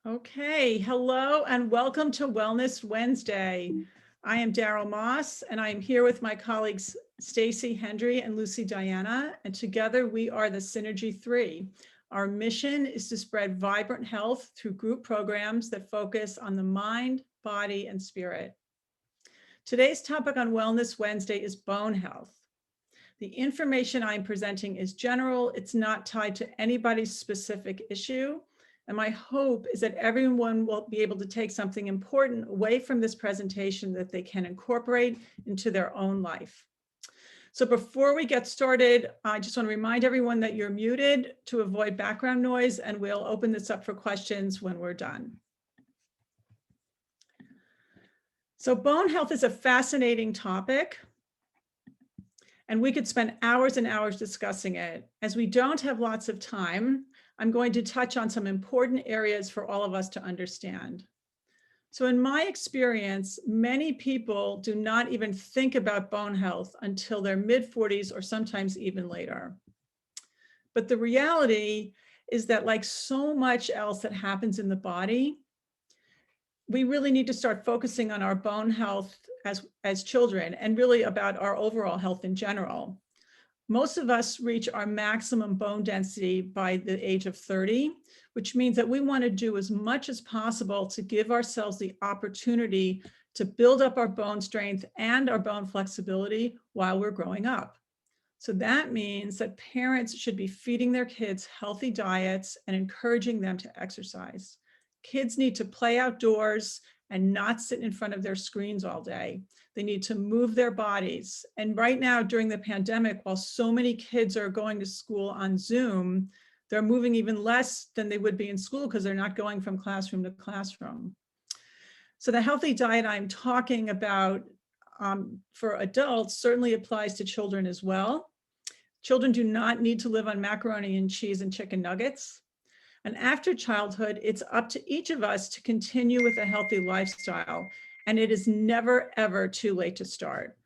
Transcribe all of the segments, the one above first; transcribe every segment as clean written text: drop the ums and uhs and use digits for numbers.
Okay, hello and welcome to Wellness Wednesday. I am Daryl Moss and I am here with my colleagues Stacy Hendry and Lucy Diana, and together we are the Synergy 3. Our mission is to spread vibrant health through group programs that focus on the mind, body, and spirit. Today's topic on Wellness Wednesday is bone health. The information I'm presenting is general. It's not tied to anybody's specific issue. And my hope is that everyone will be able to take something important away from this presentation that they can incorporate into their own life. So before we get started, I just want to remind everyone that you're muted to avoid background noise, and we'll open this up for questions when we're done. So bone health is a fascinating topic, and we could spend hours and hours discussing it. As we don't have lots of time, I'm going to touch on some important areas for all of us to understand. So in my experience, many people do not even think about bone health until their mid-40s or sometimes even later. But the reality is that, like so much else that happens in the body, we really need to start focusing on our bone health as children and really about our overall health in general. Most of us reach our maximum bone density by the age of 30, which means that we want to do as much as possible to give ourselves the opportunity to build up our bone strength and our bone flexibility while we're growing up. So that means that parents should be feeding their kids healthy diets and encouraging them to exercise. Kids need to play outdoors and not sit in front of their screens all day. They need to move their bodies. And right now, during the pandemic, while so many kids are going to school on Zoom, they're moving even less than they would be in school because they're not going from classroom to classroom. So the healthy diet I'm talking about for adults certainly applies to children as well. Children do not need to live on macaroni and cheese and chicken nuggets. And after childhood, it's up to each of us to continue with a healthy lifestyle. And it is never, ever too late to start.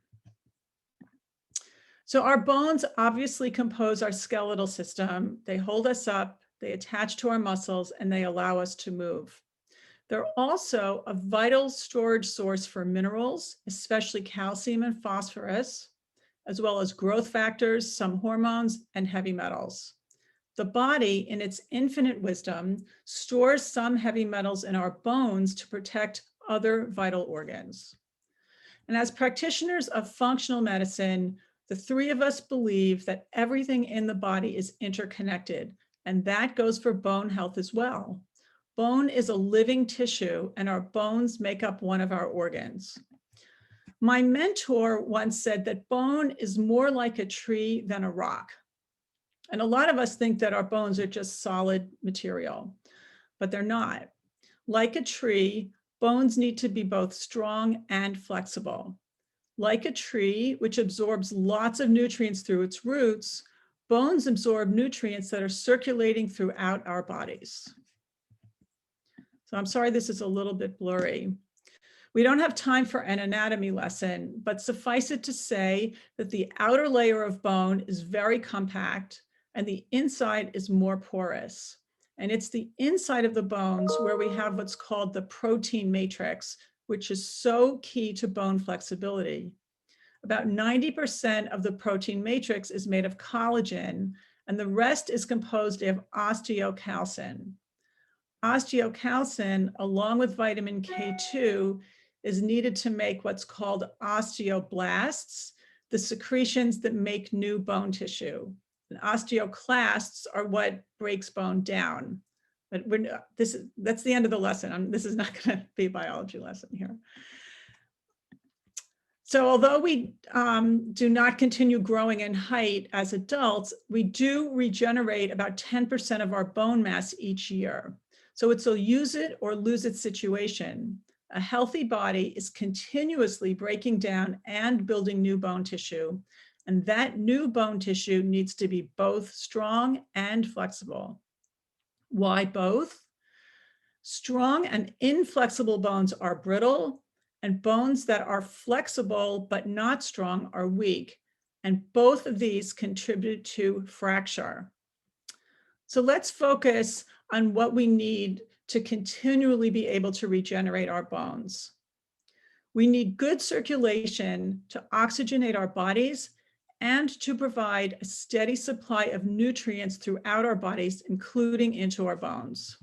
So our bones obviously compose our skeletal system. They hold us up, they attach to our muscles, and they allow us to move. They're also a vital storage source for minerals, especially calcium and phosphorus, as well as growth factors, some hormones, and heavy metals. The body, in its infinite wisdom, stores some heavy metals in our bones to protect other vital organs. And as practitioners of functional medicine, the three of us believe that everything in the body is interconnected, and that goes for bone health as well. Bone is a living tissue, and our bones make up one of our organs. My mentor once said that bone is more like a tree than a rock. And a lot of us think that our bones are just solid material, but they're not. Like a tree, bones need to be both strong and flexible. Like a tree, which absorbs lots of nutrients through its roots, bones absorb nutrients that are circulating throughout our bodies. So I'm sorry this is a little bit blurry. We don't have time for an anatomy lesson, but suffice it to say that the outer layer of bone is very compact, and the inside is more porous. And it's the inside of the bones where we have what's called the protein matrix, which is so key to bone flexibility. About 90% of the protein matrix is made of collagen, and the rest is composed of osteocalcin. Osteocalcin, along with vitamin K2, is needed to make what's called osteoblasts, the secretions that make new bone tissue. And osteoclasts are what breaks bone down. But that's the end of the lesson. This is not going to be a biology lesson here. So although we do not continue growing in height as adults, we do regenerate about 10% of our bone mass each year. So it's a use it or lose it situation. A healthy body is continuously breaking down and building new bone tissue. And that new bone tissue needs to be both strong and flexible. Why both? Strong and inflexible bones are brittle, and bones that are flexible but not strong are weak. And both of these contribute to fracture. So let's focus on what we need to continually be able to regenerate our bones. We need good circulation to oxygenate our bodies and to provide a steady supply of nutrients throughout our bodies, including into our bones.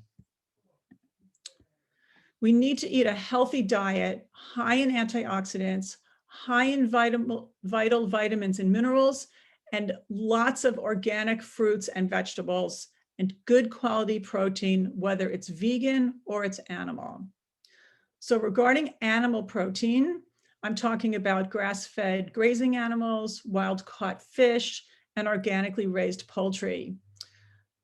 We need to eat a healthy diet, high in antioxidants, high in vital vitamins and minerals, and lots of organic fruits and vegetables, and good quality protein, whether it's vegan or it's animal. So regarding animal protein, I'm talking about grass-fed grazing animals, wild-caught fish, and organically raised poultry.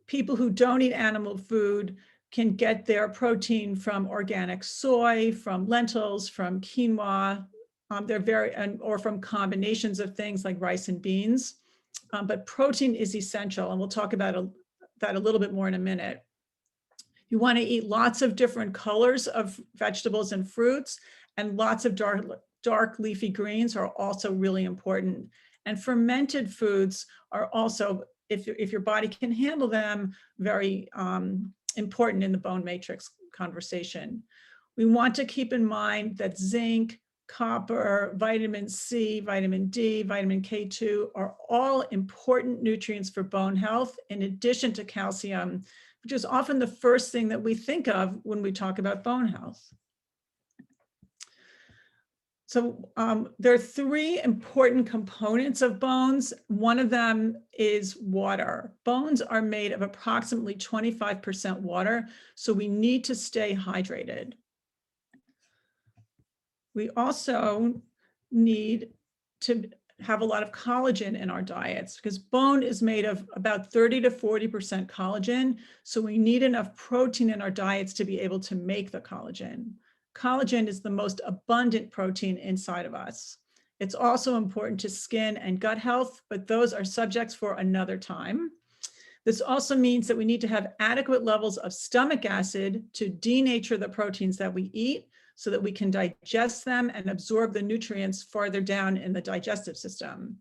People who don't eat animal food can get their protein from organic soy, from lentils, from quinoa, or from combinations of things like rice and beans. But protein is essential, and we'll talk about that a little bit more in a minute. You want to eat lots of different colors of vegetables and fruits, and lots of dark leafy greens are also really important. And fermented foods are also, if your body can handle them, very important in the bone matrix conversation. We want to keep in mind that zinc, copper, vitamin C, vitamin D, vitamin K2 are all important nutrients for bone health, in addition to calcium, which is often the first thing that we think of when we talk about bone health. So there are three important components of bones. One of them is water. Bones are made of approximately 25% water, so we need to stay hydrated. We also need to have a lot of collagen in our diets, because bone is made of about 30 to 40% collagen. So we need enough protein in our diets to be able to make the collagen. Collagen is the most abundant protein inside of us. It's also important to skin and gut health, but those are subjects for another time. This also means that we need to have adequate levels of stomach acid to denature the proteins that we eat, so that we can digest them and absorb the nutrients farther down in the digestive system.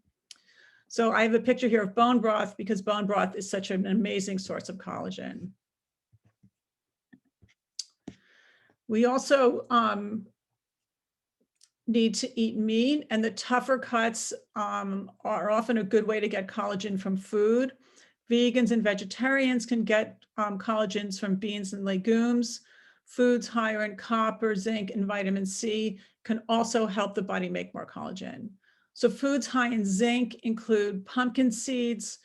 So I have a picture here of bone broth, because bone broth is such an amazing source of collagen. We also need to eat meat, and the tougher cuts are often a good way to get collagen from food. Vegans and vegetarians can get collagens from beans and legumes. Foods higher in copper, zinc, and vitamin C can also help the body make more collagen. So foods high in zinc include pumpkin seeds,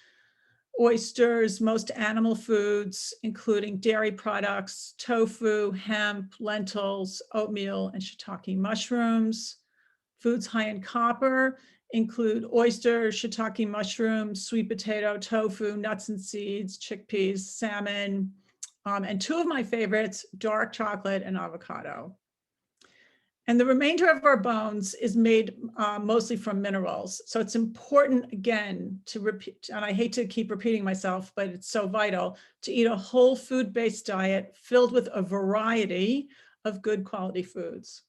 oysters, most animal foods, including dairy products, tofu, hemp, lentils, oatmeal, and shiitake mushrooms. Foods high in copper include oysters, shiitake mushrooms, sweet potato, tofu, nuts and seeds, chickpeas, salmon, and two of my favorites, dark chocolate and avocado. And the remainder of our bones is made mostly from minerals. So it's important, again, to repeat, and I hate to keep repeating myself, but it's so vital, to eat a whole food-based diet filled with a variety of good quality foods.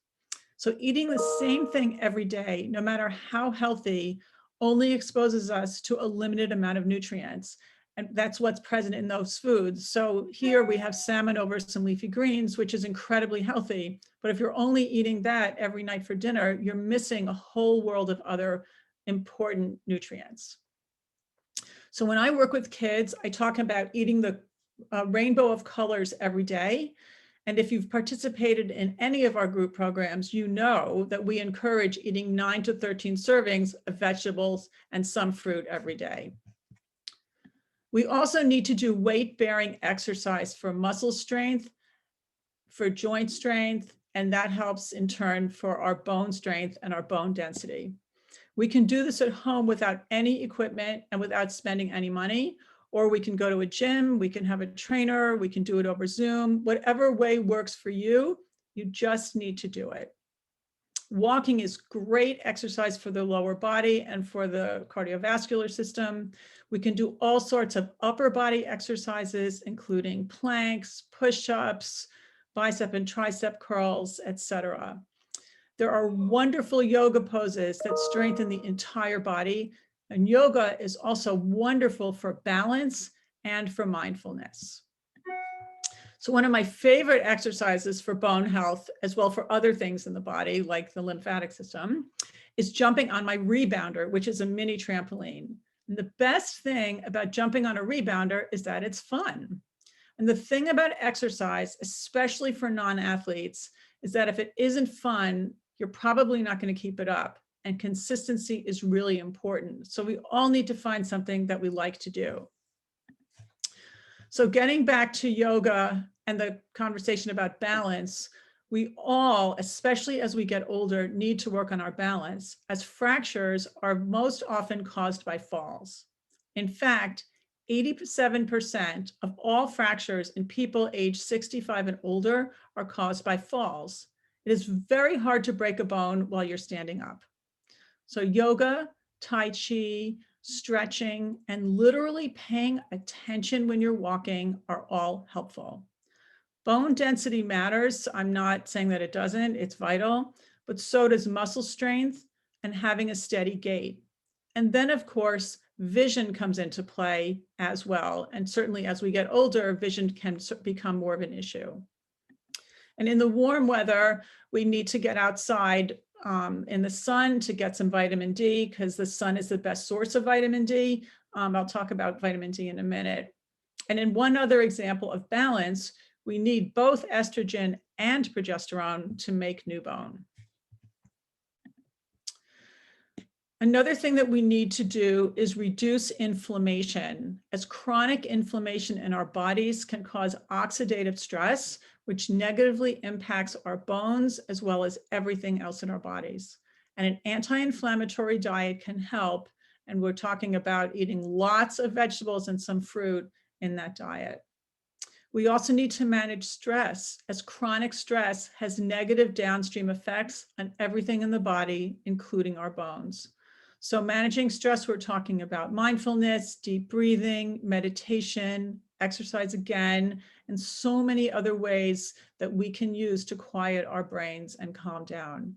So eating the same thing every day, no matter how healthy, only exposes us to a limited amount of nutrients. And that's what's present in those foods. So here we have salmon over some leafy greens, which is incredibly healthy. But if you're only eating that every night for dinner, you're missing a whole world of other important nutrients. So when I work with kids, I talk about eating the rainbow of colors every day. And if you've participated in any of our group programs, you know that we encourage eating 9 to 13 servings of vegetables and some fruit every day. We also need to do weight-bearing exercise for muscle strength, for joint strength, and that helps in turn for our bone strength and our bone density. We can do this at home without any equipment and without spending any money, or we can go to a gym, we can have a trainer, we can do it over Zoom. Whatever way works for you, you just need to do it. Walking is great exercise for the lower body and for the cardiovascular system. We can do all sorts of upper body exercises, including planks, push-ups, bicep and tricep curls, etc. There are wonderful yoga poses that strengthen the entire body, and yoga is also wonderful for balance and for mindfulness. So one of my favorite exercises for bone health, as well for other things in the body, like the lymphatic system, is jumping on my rebounder, which is a mini trampoline. And the best thing about jumping on a rebounder is that it's fun. And the thing about exercise, especially for non-athletes, is that if it isn't fun, you're probably not going to keep it up. And consistency is really important. So we all need to find something that we like to do. So getting back to yoga and the conversation about balance, we all, especially as we get older, need to work on our balance, as fractures are most often caused by falls. In fact, 87% of all fractures in people aged 65 and older are caused by falls. It is very hard to break a bone while you're standing up. So yoga, Tai Chi, stretching, and literally paying attention when you're walking are all helpful. Bone density matters. I'm not saying that it doesn't, it's vital, but so does muscle strength and having a steady gait. And then, of course, vision comes into play as well. And certainly as we get older, vision can become more of an issue. And in the warm weather, we need to get outside in the sun to get some vitamin D, because the sun is the best source of vitamin D. I'll talk about vitamin D in a minute. And in one other example of balance, we need both estrogen and progesterone to make new bone. Another thing that we need to do is reduce inflammation, as chronic inflammation in our bodies can cause oxidative stress, which negatively impacts our bones as well as everything else in our bodies. And an anti-inflammatory diet can help, and we're talking about eating lots of vegetables and some fruit in that diet. We also need to manage stress, as chronic stress has negative downstream effects on everything in the body, including our bones. So managing stress, we're talking about mindfulness, deep breathing, meditation, exercise again, and so many other ways that we can use to quiet our brains and calm down.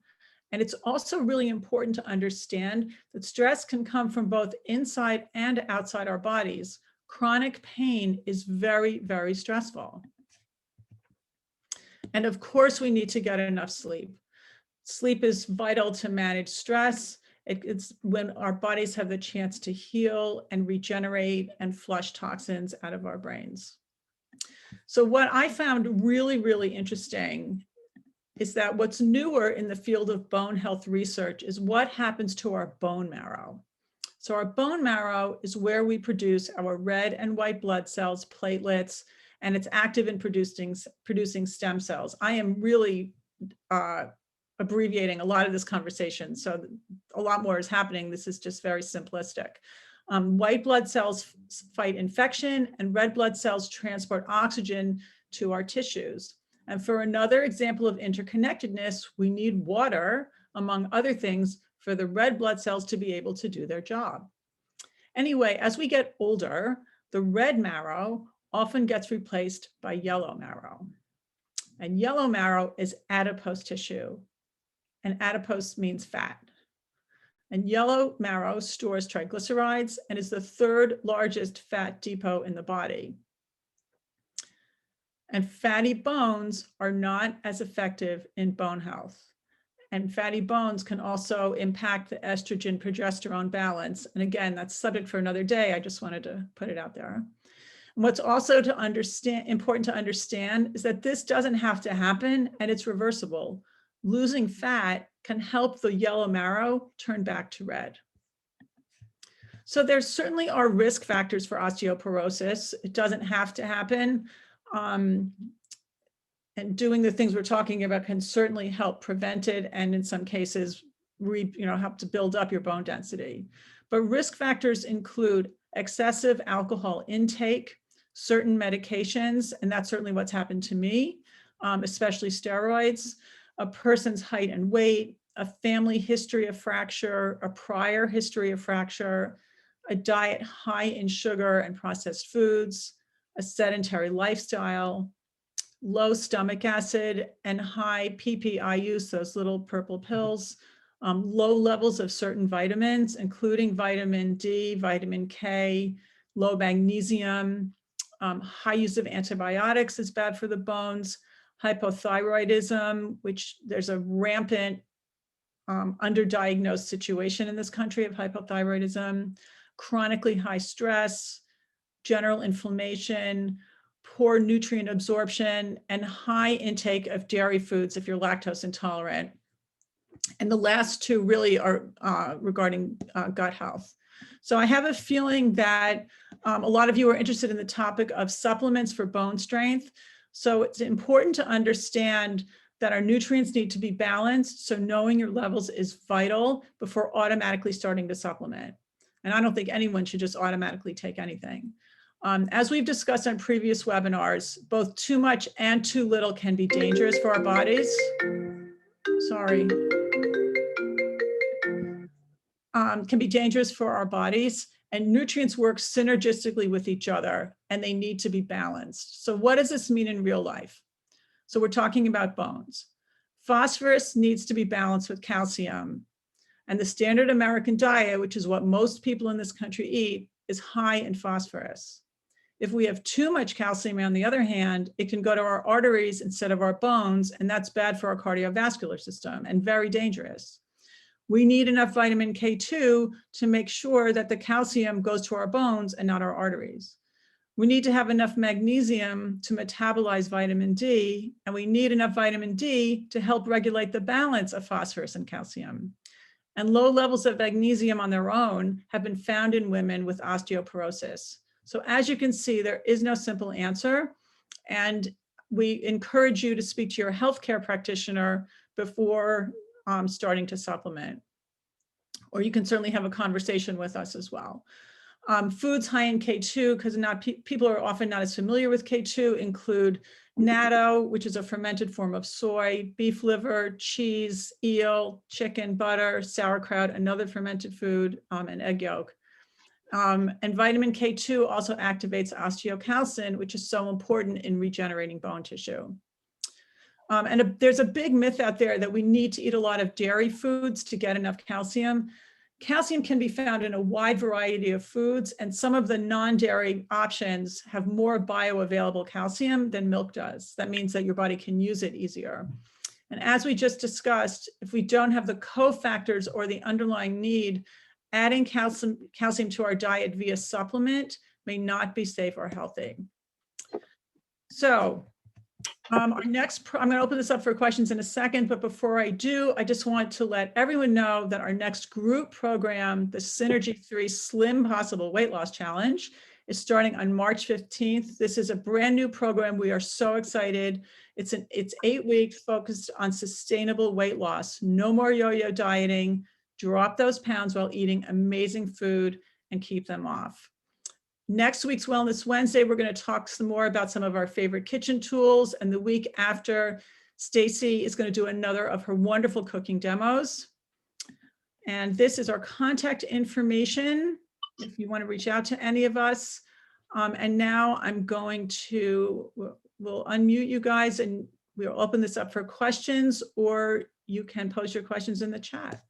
And it's also really important to understand that stress can come from both inside and outside our bodies. Chronic pain is very, very stressful. And of course, we need to get enough sleep. Sleep is vital to manage stress. It's when our bodies have the chance to heal and regenerate and flush toxins out of our brains. So what I found really, really interesting is that what's newer in the field of bone health research is what happens to our bone marrow. So our bone marrow is where we produce our red and white blood cells, platelets, and it's active in producing stem cells. I am really abbreviating a lot of this conversation, so a lot more is happening. This is just very simplistic. White blood cells fight infection, and red blood cells transport oxygen to our tissues. And for another example of interconnectedness, we need water, among other things, for the red blood cells to be able to do their job. Anyway, as we get older, the red marrow often gets replaced by yellow marrow. And yellow marrow is adipose tissue. And adipose means fat. And yellow marrow stores triglycerides and is the third largest fat depot in the body. And fatty bones are not as effective in bone health. And fatty bones can also impact the estrogen progesterone balance. And again, that's subject for another day. I just wanted to put it out there. And what's also important to understand is that this doesn't have to happen, and it's reversible. Losing fat can help the yellow marrow turn back to red. So there certainly are risk factors for osteoporosis. It doesn't have to happen. And doing the things we're talking about can certainly help prevent it, and in some cases, help to build up your bone density. But risk factors include excessive alcohol intake, certain medications, and that's certainly what's happened to me, especially steroids, a person's height and weight, a family history of fracture, a prior history of fracture, a diet high in sugar and processed foods, a sedentary lifestyle, low stomach acid and high PPI use, those little purple pills, low levels of certain vitamins, including vitamin D, vitamin K, low magnesium, High use of antibiotics is bad for the bones. Hypothyroidism, which there's a rampant underdiagnosed situation in this country of hypothyroidism, chronically high stress, general inflammation, poor nutrient absorption, and high intake of dairy foods if you're lactose intolerant. And the last two really are regarding gut health. So I have a feeling that a lot of you are interested in the topic of supplements for bone strength. So it's important to understand that our nutrients need to be balanced. So knowing your levels is vital before automatically starting to supplement. And I don't think anyone should just automatically take anything. As we've discussed on previous webinars, both too much and too little can be dangerous for our bodies. Sorry. Can be dangerous for our bodies, and nutrients work synergistically with each other, and they need to be balanced. So what does this mean in real life? So we're talking about bones. Phosphorus needs to be balanced with calcium, and the standard American diet, which is what most people in this country eat, is high in phosphorus. If we have too much calcium, on the other hand, it can go to our arteries instead of our bones, and that's bad for our cardiovascular system and very dangerous. We need enough vitamin K2 to make sure that the calcium goes to our bones and not our arteries. We need to have enough magnesium to metabolize vitamin D, and we need enough vitamin D to help regulate the balance of phosphorus and calcium. And low levels of magnesium on their own have been found in women with osteoporosis. So as you can see, there is no simple answer, and we encourage you to speak to your healthcare practitioner before starting to supplement. Or you can certainly have a conversation with us as well. Foods high in K2, because people are often not as familiar with K2, include natto, which is a fermented form of soy, beef liver, cheese, eel, chicken, butter, sauerkraut, another fermented food, and egg yolk. And vitamin K2 also activates osteocalcin, which is so important in regenerating bone tissue. There's a big myth out there that we need to eat a lot of dairy foods to get enough calcium. Calcium can be found in a wide variety of foods, and some of the non-dairy options have more bioavailable calcium than milk does. That means that your body can use it easier. And as we just discussed, if we don't have the cofactors or the underlying need, adding calcium to our diet via supplement may not be safe or healthy. So our next, I'm going to open this up for questions in a second, but before I do, I just want to let everyone know that our next group program, the Synergy 3 Slim Possible Weight Loss Challenge, is starting on March 15th. This is a brand new program. We are so excited. It's 8 weeks focused on sustainable weight loss. No more yo-yo dieting. Drop those pounds while eating amazing food and keep them off. Next week's Wellness Wednesday, we're going to talk some more about some of our favorite kitchen tools. And the week after, Stacy is going to do another of her wonderful cooking demos. And this is our contact information if you want to reach out to any of us. And now I'm going to, we'll unmute you guys and we'll open this up for questions, or you can post your questions in the chat.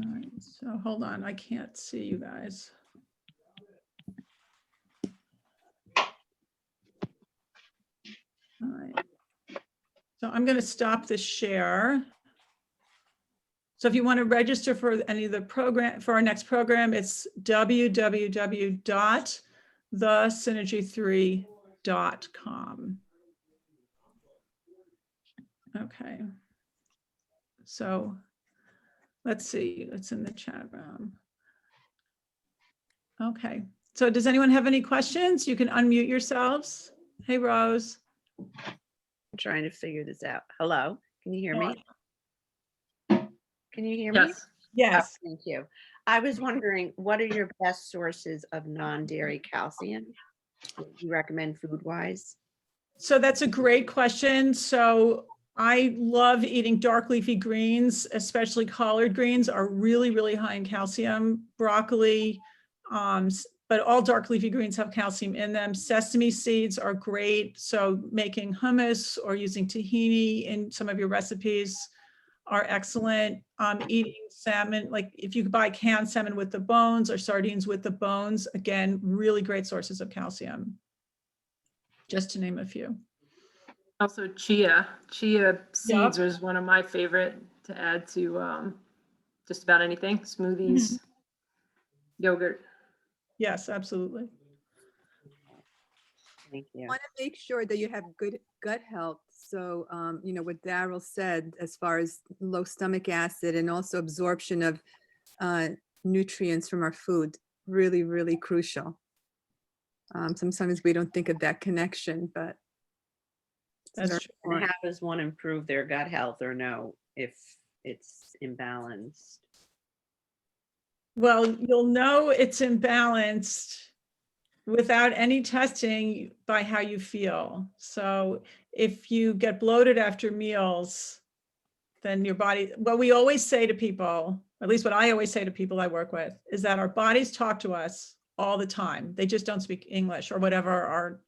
All right, so hold on, I can't see you guys. All right, so I'm going to stop the share. So if you want to register for any of the program, for our next program, it's www.thesynergy3.com. Okay, so let's see, it's in the chat room. Okay, so does anyone have any questions? You can unmute yourselves. Hey, Rose. I'm trying to figure this out. Hello, can you hear me? Can you hear me? Yes. Yes. Oh, thank you. I was wondering, what are your best sources of non-dairy calcium? What do you recommend food-wise? So that's a great question. So I love eating dark leafy greens, especially collard greens are really, really high in calcium. Broccoli, but all dark leafy greens have calcium in them. Sesame seeds are great. So making hummus or using tahini in some of your recipes are excellent. Eating salmon, like if you could buy canned salmon with the bones or sardines with the bones, again, really great sources of calcium, just to name a few. Also chia seeds Yep. was one of my favorite to add to just about anything, smoothies, yogurt. Yes, absolutely. Thank you. Want to make sure that you have good gut health. So, you know, what Daryl said, as far as low stomach acid and also absorption of nutrients from our food, really, really crucial. Sometimes we don't think of that connection, but it's That's very true. And important. how does one improve their gut health or no if it's imbalanced? Well, you'll know it's imbalanced without any testing by how you feel. So if you get bloated after meals, then your body, what we always say to people, at least what I always say to people I work with, is that our bodies talk to us all the time. They just don't speak English or whatever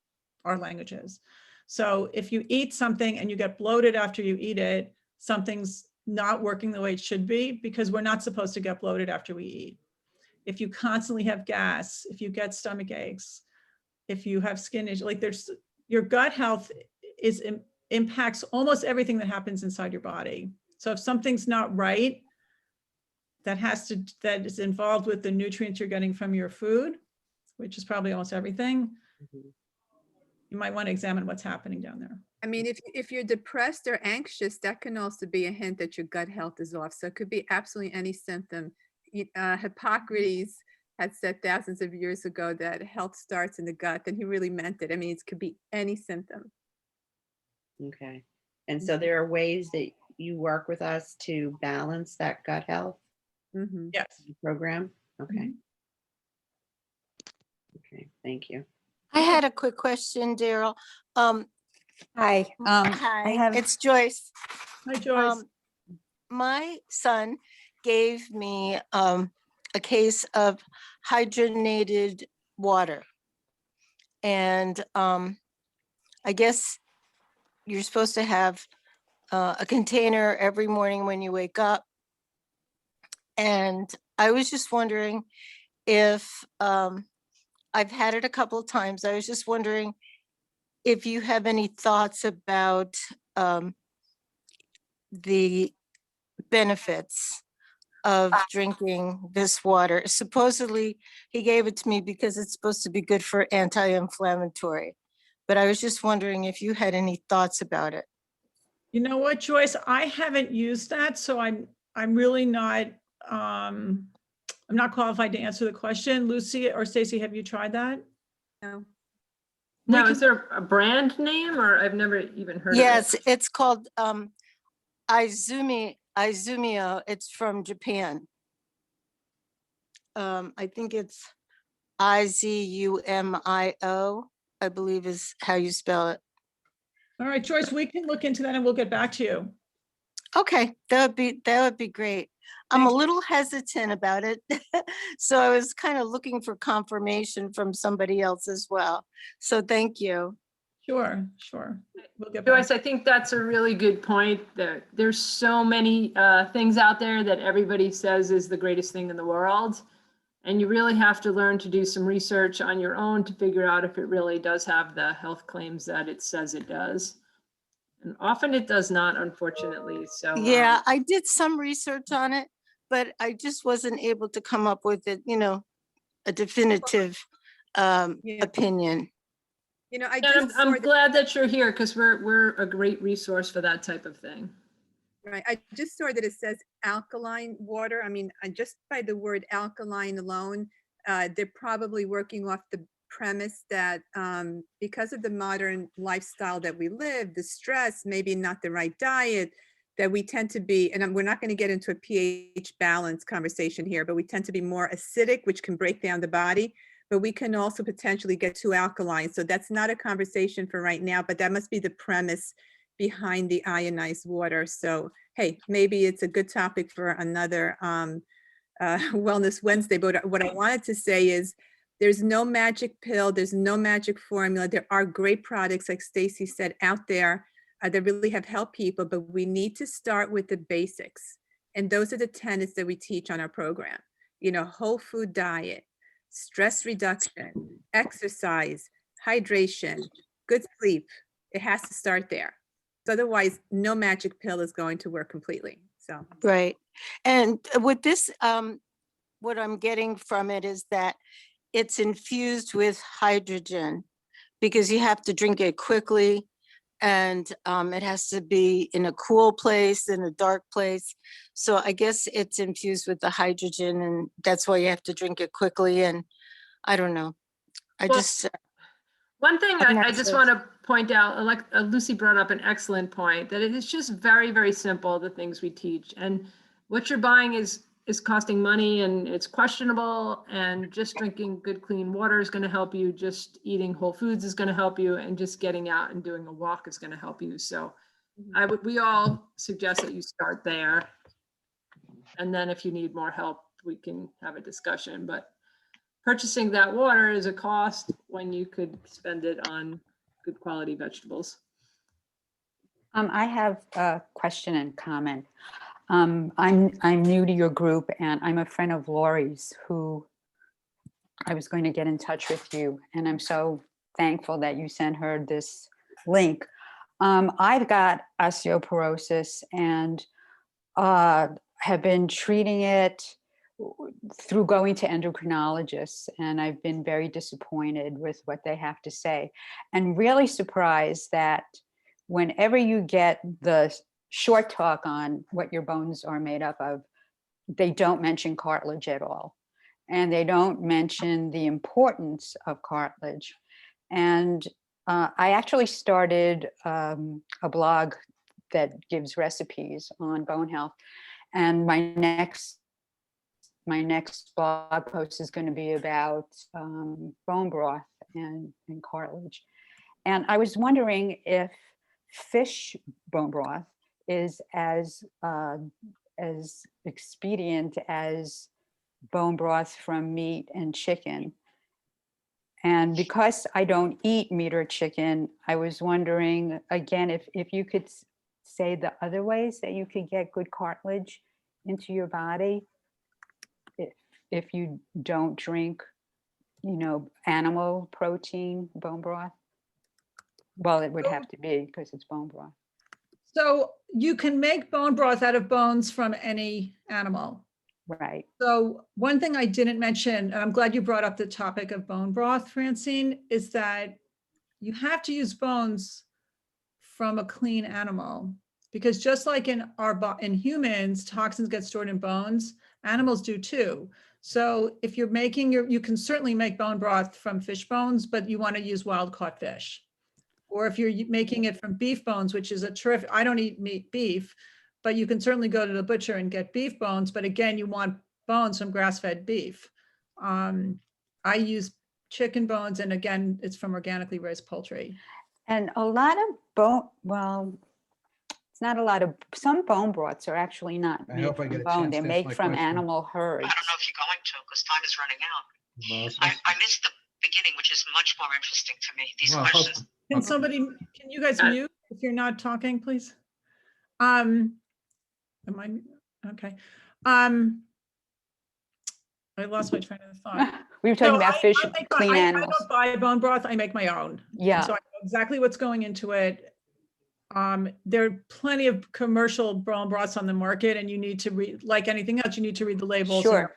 our language is. So if you eat something and you get bloated after you eat it, something's not working the way it should be, because we're not supposed to get bloated after we eat. If you constantly have gas, if you get stomach aches, if you have skin issues, like your gut health impacts almost everything that happens inside your body. So if something's not right, that is involved with the nutrients you're getting from your food, which is probably almost everything, you might want to examine what's happening down there. I mean, if you're depressed or anxious, that can also be a hint that your gut health is off. So it could be absolutely any symptom. Hippocrates had said thousands of years ago that health starts in the gut, and he really meant it. I mean, it could be any symptom. Okay. And so there are ways that you work with us to balance that gut health Mhm. Yes. program? Okay. Okay, thank you. I had a quick question, Daryl. Hi, Hi, it's Joyce. Hi, Joyce. My son gave me a case of hydrogenated water. And I guess you're supposed to have a container every morning when you wake up. And I was just wondering if I've had it a couple of times. I was just wondering if you have any thoughts about the benefits of drinking this water. Supposedly, he gave it to me because it's supposed to be good for anti-inflammatory. But I was just wondering if you had any thoughts about it. You know what, Joyce, I haven't used that, so I'm really not, I'm not qualified to answer the question. Lucy or Stacy, have you tried that? No. Now, is there a brand name, or I've never even heard of it? Yes, it's called Izumio. It's from Japan. I think it's Izumio, I believe is how you spell it. All right, Joyce, we can look into that and we'll get back to you. Okay, that would be great. I'm a Thank you. little hesitant about it. So I was kind of looking for confirmation from somebody else as well. So thank you. Sure. We'll get back. Joyce, I think that's a really good point. There's so many things out there that everybody says is the greatest thing in the world. And you really have to learn to do some research on your own to figure out if it really does have the health claims that it says it does. And often it does not, unfortunately. So Yeah, I did some research on it, but I just wasn't able to come up with it, a definitive opinion. You know, I and just saw I'm that, glad that you're here, because we're a great resource for that type of thing. right, I just saw that it says alkaline water. I mean, just by the word alkaline alone, they're probably working off the premise that because of the modern lifestyle that we live, the stress, maybe not the right diet, that we tend to be, and we're not going to get into a pH balance conversation here, but we tend to be more acidic, which can break down the body, but we can also potentially get too alkaline. So that's not a conversation for right now, but that must be the premise behind the ionized water. So, hey, maybe it's a good topic for another Wellness Wednesday. But what I wanted to say is there's no magic pill. There's no magic formula. There are great products, like Stacy said, out there that really have helped people, but we need to start with the basics. And those are the tenets that we teach on our program. You know, whole food diet, stress reduction, exercise, hydration, good sleep. It has to start there. So otherwise, no magic pill is going to work completely. So Right. And with this, what I'm getting from it is that it's infused with hydrogen because you have to drink it quickly, and it has to be in a cool place, in a dark place. So I guess it's infused with the hydrogen, and that's why you have to drink it quickly. And I don't know. I Well, just, One thing I'm I not just sure. want to point out, like Lucy brought up an excellent point, that it is just very, very simple, the things we teach. And what you're buying is costing money and it's questionable, and just drinking good, clean water is going to help you. Just eating whole foods is going to help you, and just getting out and doing a walk is going to help you. So we all suggest that you start there. And then if you need more help, we can have a discussion. But purchasing that water is a cost when you could spend it on good quality vegetables. I have a question and comment. I'm new to your group, and I'm a friend of Lori's who I was going to get in touch with you, and I'm so thankful that you sent her this link. I've got osteoporosis and have been treating it through going to endocrinologists, and I've been very disappointed with what they have to say, and really surprised that whenever you get the short talk on what your bones are made up of, they don't mention cartilage at all. And they don't mention the importance of cartilage. And I actually started a blog that gives recipes on bone health. And my next blog post is going to be about bone broth and cartilage. And I was wondering if fish bone broth is as expedient as bone broth from meat and chicken. And because I don't eat meat or chicken, I was wondering, again, if you could say the other ways that you could get good cartilage into your body if you don't drink, animal protein bone broth. Well, it would have to be because it's bone broth. So you can make bone broth out of bones from any animal. Right. So one thing I didn't mention, and I'm glad you brought up the topic of bone broth, Francine, is that you have to use bones from a clean animal, because just like in humans, toxins get stored in bones, animals do too. So if you're making you can certainly make bone broth from fish bones, but you want to use wild caught fish. Or if you're making it from beef bones, which is a terrific, I don't eat beef, but you can certainly go to the butcher and get beef bones. But again, you want bones from grass-fed beef. I use chicken bones, and again, it's from organically raised poultry. And a lot of it's not a lot of, some bone broths are actually not I made hope I from get a bone. chance They're to ask made my from question. animal herds. I don't know if you're going to, because time is running out. Well, I missed the beginning, which is much more interesting to me. These well, questions. Can you guys mute if you're not talking, please? Am I, okay. I lost my train of thought. We were talking So about fish, clean I animals. don't buy bone broth, I make my own. Yeah. So I know exactly what's going into it. There are plenty of commercial bone broths on the market, and you need to read, like anything else, you need to read the labels. Sure.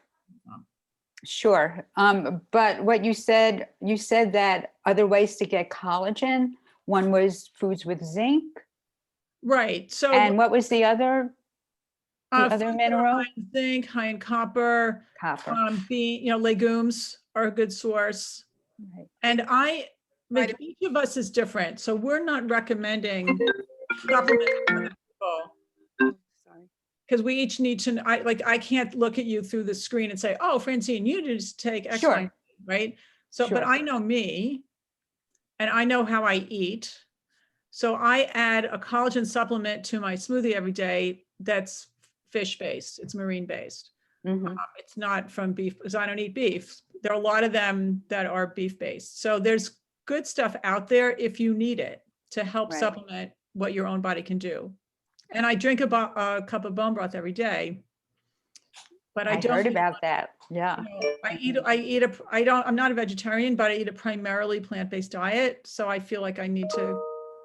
Sure. But what you said that other ways to get collagen, one was foods with zinc. Right. So And what was the other? The other foods that are mineral? high in zinc, high in copper, Copper. legumes are a good source. Right. And each of us is different. So we're not recommending supplements for other people, sorry. because we each need to, I can't look at you through the screen and say, oh, Francine, you just take X, Sure. Y, right? So, but Sure. I know me and I know how I eat. So I add a collagen supplement to my smoothie every day that's fish-based, it's marine-based. Mhm. It's not from beef, because I don't eat beef. There are a lot of them that are beef-based. So there's good stuff out there if you need it to help Right. supplement what your own body can do. And I drink a cup of bone broth every day. But I I don't heard eat- about that. Yeah. I'm not a vegetarian, but I eat a primarily plant-based diet. So I feel like I need to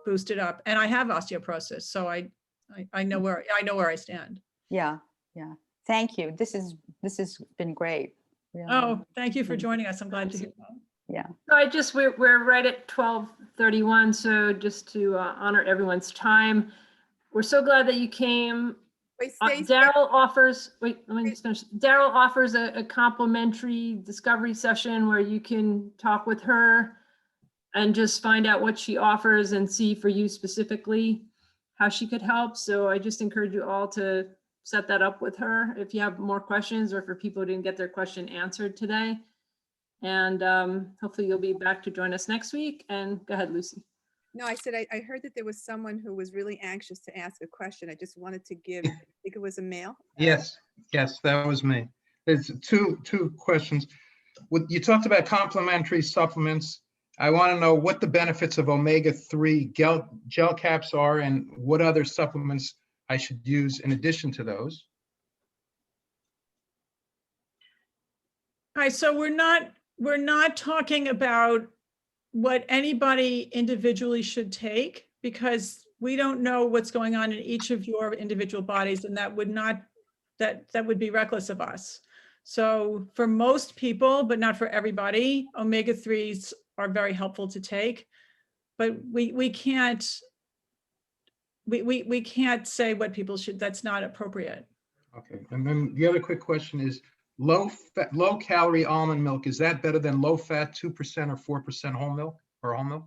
boost it up. And I have osteoporosis. So I know where I stand. Yeah. Yeah. Thank you. This has been great. Really. Oh, thank you for Mm. joining us. I'm glad to hear that. Yeah. So we're right at 12:31. So just to honor everyone's time, we're so glad that you came. Wait, Stacy, Daryl offers, wait, let me just finish. Daryl offers a complimentary discovery session where you can talk with her and just find out what she offers and see for you specifically how she could help. So I just encourage you all to set that up with her if you have more questions or for people who didn't get their question answered today. And hopefully you'll be back to join us next week. And go ahead, Lucy. no, I said, I heard that there was someone who was really anxious to ask a question. I just wanted to give, I think it was a male. Yes, that was me. There's two questions. You talked about complementary supplements. I want to know what the benefits of omega-3 gel caps are and what other supplements I should use in addition to those. All right, so we're not talking about what anybody individually should take, because we don't know what's going on in each of your individual bodies, and that would be reckless of us. So for most people, but not for everybody, omega-3s are very helpful to take, but we can't say what people should. That's not appropriate. Okay, and then the other quick question is low calorie almond milk. Is that better than low fat 2% or 4% whole milk or whole milk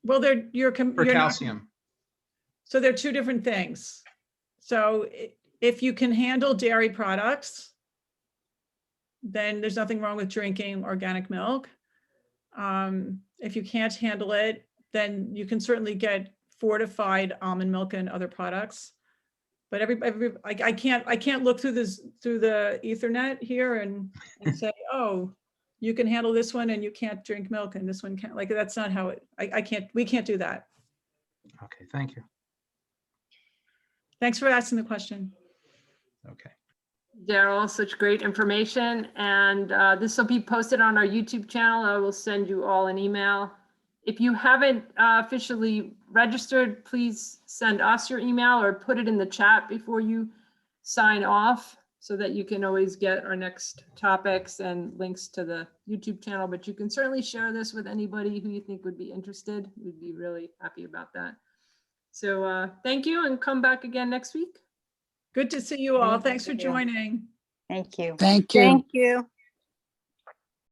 Well, for you're not- calcium? So they're two different things. So if you can handle dairy products, then there's nothing wrong with drinking organic milk. If you can't handle it, then you can certainly get fortified almond milk and other products. But I can't look through the Ethernet here and say, oh, you can handle this one and you can't drink milk and this one can't. Like, that's not how we can't do that. Okay, thank you. Thanks for asking the question. Okay. Daryl, such great information. And this will be posted on our YouTube channel. I will send you all an email. If you haven't officially registered, please send us your email or put it in the chat before you sign off so that you can always get our next topics and links to the YouTube channel. But you can certainly share this with anybody who you think would be interested. We'd be really happy about that. So thank you, and come back again next week. Good to see you all. Thank Thanks for you. joining. Thank you. Thank you. Thank you.